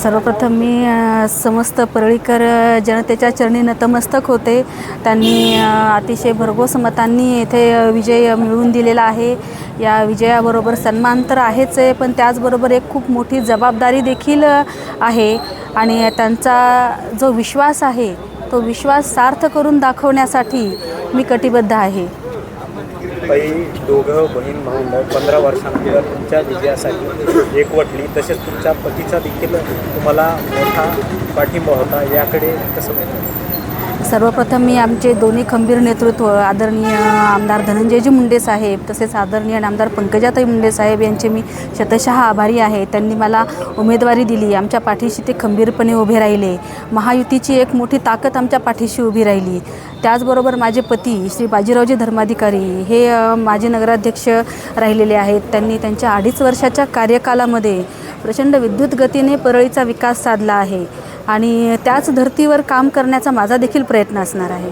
सर्वप्रथम मी समस्त परळीकर जनतेच्या चरणी नतमस्तक होते। त्यांनी अतिशय भरघोस मतांनी येथे विजय मिळवून दिलेला आहे। या विजयाबरोबर सन्मान तर आहेच आहे, पण त्याचबरोबर एक खूप मोठी जबाबदारी देखील आहे आणि त्यांचा जो विश्वास आहे तो विश्वास सार्थ करून दाखवण्यासाठी मी कटिबद्ध आहे। दोघं बहीण भावंड 15 वर्षानंतर तुमच्या विजयासाठी एकवटली, तसेच तुमच्या पतीचा देखील तुम्हाला मोठा पाठिंबा होता, याकडे कसं बघता? सर्वप्रथम मी आमचे दोन्ही खंबीर नेतृत्व आदरणीय आमदार धनंजयजी मुंडे साहेब तसेच आदरणीय आमदार पंकजाताई मुंडे साहेब यांचे मी शतशः आभारी आहे। त्यांनी मला उमेदवारी दिली, आमच्या पाठीशी ते खंबीरपणे उभे राहिले। महायुतीची एक मोठी ताकद आमच्या पाठीशी उभी राहिली। त्याचबरोबर माझे पती श्री बाजीरावजी धर्माधिकारी हे माजी नगराध्यक्ष राहिलेले आहेत। त्यांनी त्यांच्या 2.5 वर्षाच्या कार्यकालामध्ये प्रचंड विद्युत गतीने परळीचा विकास साधला आहे आणि त्याच धर्तीवर काम करण्याचा माझा देखील प्रयत्न असणार आहे।